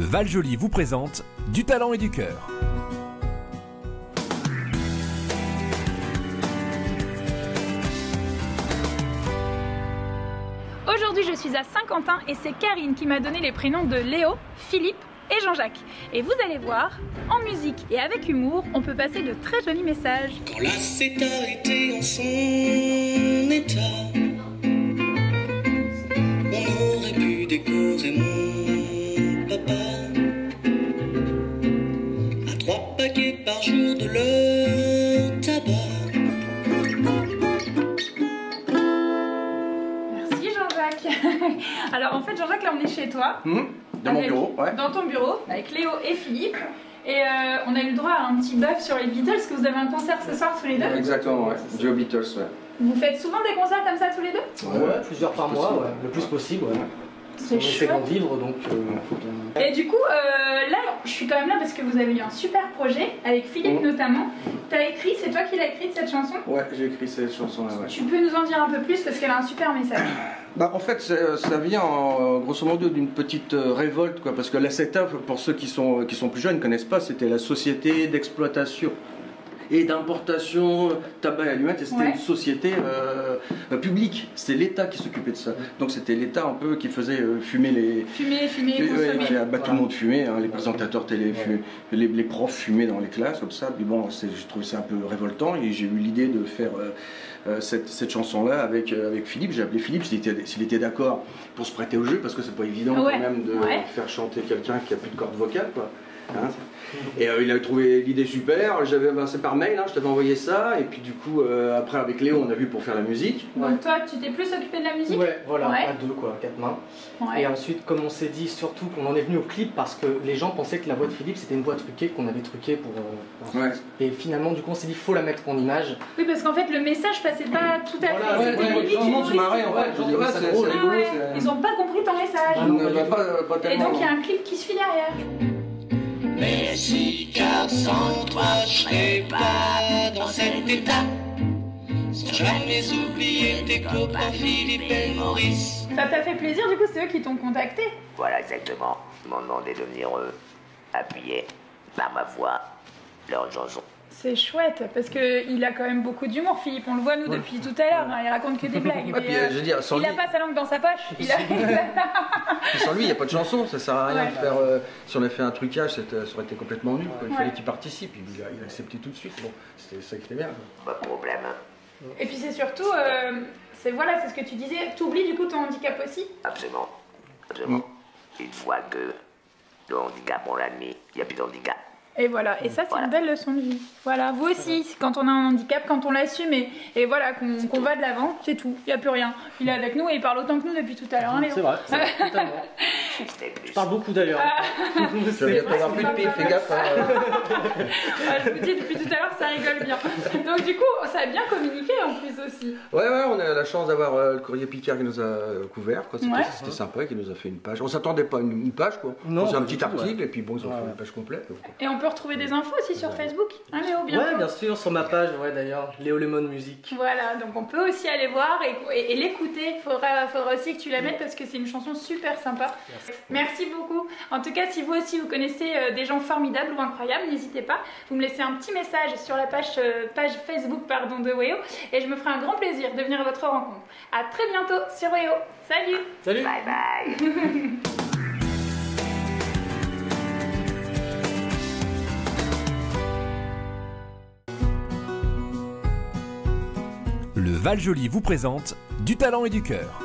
Val-Joli vous présente du talent et du cœur. Aujourd'hui, je suis à Saint-Quentin et c'est Karine qui m'a donné les prénoms de Léo, Philippe et Jean-Jacques. Et vous allez voir, en musique et avec humour, on peut passer de très jolis messages. Quand la CETA était en son état, on aurait pu décorer mon papa à 3 paquets par jour de leur tabac. Merci Jean-Jacques. Alors en fait Jean-Jacques, là on est chez toi. Dans mon bureau, ouais. Dans ton bureau, avec Léo et Philippe. Et on a eu le droit à un petit bœuf sur les Beatles, parce que vous avez un concert ce soir tous les deux. Exactement, ouais. Joe Beatles, ouais. Vous faites souvent des concerts comme ça tous les deux? Ouais, plusieurs par mois, ouais. Le plus possible. Ouais. C'est On essaie d'en chouette. vivre, donc faut bien... Et du coup, là, je suis quand même là parce que vous avez eu un super projet, avec Philippe notamment. T'as écrit, c'est toi qui l'as écrite cette chanson? Ouais, j'ai écrit cette chanson-là, ouais. Tu peux nous en dire un peu plus parce qu'elle a un super message. Bah, en fait, ça vient grosso modo d'une petite révolte, quoi, parce que la CETA, pour ceux qui sont plus jeunes, ne connaissent pas, c'était la société d'exploitation et d'importation tabac et allumettes, et c'était une société publique, c'était l'État qui s'occupait de ça. Donc c'était l'État un peu qui faisait fumer les... Fumer, Ouais, consommer. bah, tout le monde fumait, hein, les présentateurs télé, les profs fumaient dans les classes, comme ça. Puis bon, je trouvais ça un peu révoltant et j'ai eu l'idée de faire cette chanson-là avec Philippe. J'ai appelé Philippe s'il était d'accord pour se prêter au jeu, parce que c'est pas évident quand même de faire chanter quelqu'un qui a plus de cordes vocales, quoi. Hein. Et il a trouvé l'idée super, c'est par mail, hein, je t'avais envoyé ça, et puis du coup après avec Léo on a vu pour faire la musique. Donc toi tu t'es plus occupé de la musique? Ouais, voilà, à deux quoi, 4 mains. Ouais. Et ensuite, comme on s'est dit, surtout qu'on en est venu au clip parce que les gens pensaient que la voix de Philippe c'était une voix truquée, qu'on avait truquée pour... Et finalement du coup on s'est dit faut la mettre en image. Oui, parce qu'en fait le message passait pas tout à fait. C'était limite Tout le monde se marrait en fait, je dis, c'est drôle. rigolo. Ils ont pas compris ton message. Pas Et tellement. donc il y a un clip qui suit derrière. Mais si, car sans toi je serais pas dans cet état, sans jamais oublier tes copains Philippe et Maurice. Ça t'a fait plaisir, du coup c'est eux qui t'ont contacté. Voilà, exactement. Ils m'ont demandé de venir appuyer par ma voix leur chanson. C'est chouette, parce qu'il a quand même beaucoup d'humour, Philippe, on le voit nous depuis tout à l'heure, hein, il raconte que des blagues. Ouais, puis, je veux dire, sans il a lui- pas sa langue dans sa poche. Puis sans lui, il n'y a pas de chanson, ça sert à rien de faire. Si on a fait un trucage, ça aurait été complètement nul, quoi. Il fallait qu'il participe, il a accepté tout de suite. Bon, c'était ça qui était bien, quoi. Pas de problème. Et puis c'est surtout, c'est ce que tu disais, t'oublies du coup ton handicap aussi. Absolument. Absolument. Une fois que le handicap, on l'a admis, il n'y a plus de handicap. Et voilà, et ça c'est une belle leçon de vie. Voilà, vous aussi, quand on a un handicap, quand on l'assume et voilà, qu'on va de l'avant, c'est tout, il n'y a plus rien. Il est avec nous et il parle autant que nous depuis tout à l'heure. Hein, Léo. C'est vrai, totalement. Je parle beaucoup d'ailleurs. Tu vas bientôt avoir plus de pied, fais gaffe. Ouais, je vous dis, depuis tout à l'heure, ça rigole bien. Donc du coup, ça a bien communiqué en plus aussi. Ouais, on a la chance d'avoir le courrier Picard qui nous a couvert, quoi. C'était sympa, qui nous a fait une page. On s'attendait pas à une page, quoi. Non, c'est un pas petit du tout, article, et puis bon, ils ont fait une page complète. Et on peut retrouver des infos aussi sur Facebook, hein Léo, bientôt. Ouais, bien sûr, sur ma page, d'ailleurs, Léo Lemon Music. Voilà, donc on peut aussi aller voir et l'écouter. Faudra aussi que tu la mettes parce que c'est une chanson super sympa. Merci beaucoup. En tout cas, si vous aussi vous connaissez des gens formidables ou incroyables, n'hésitez pas. Vous me laissez un petit message sur la page Facebook de Weo et je me ferai un grand plaisir de venir à votre rencontre. À très bientôt sur Weo. Salut. Salut. Bye bye. Le Val-Joli vous présente du talent et du cœur.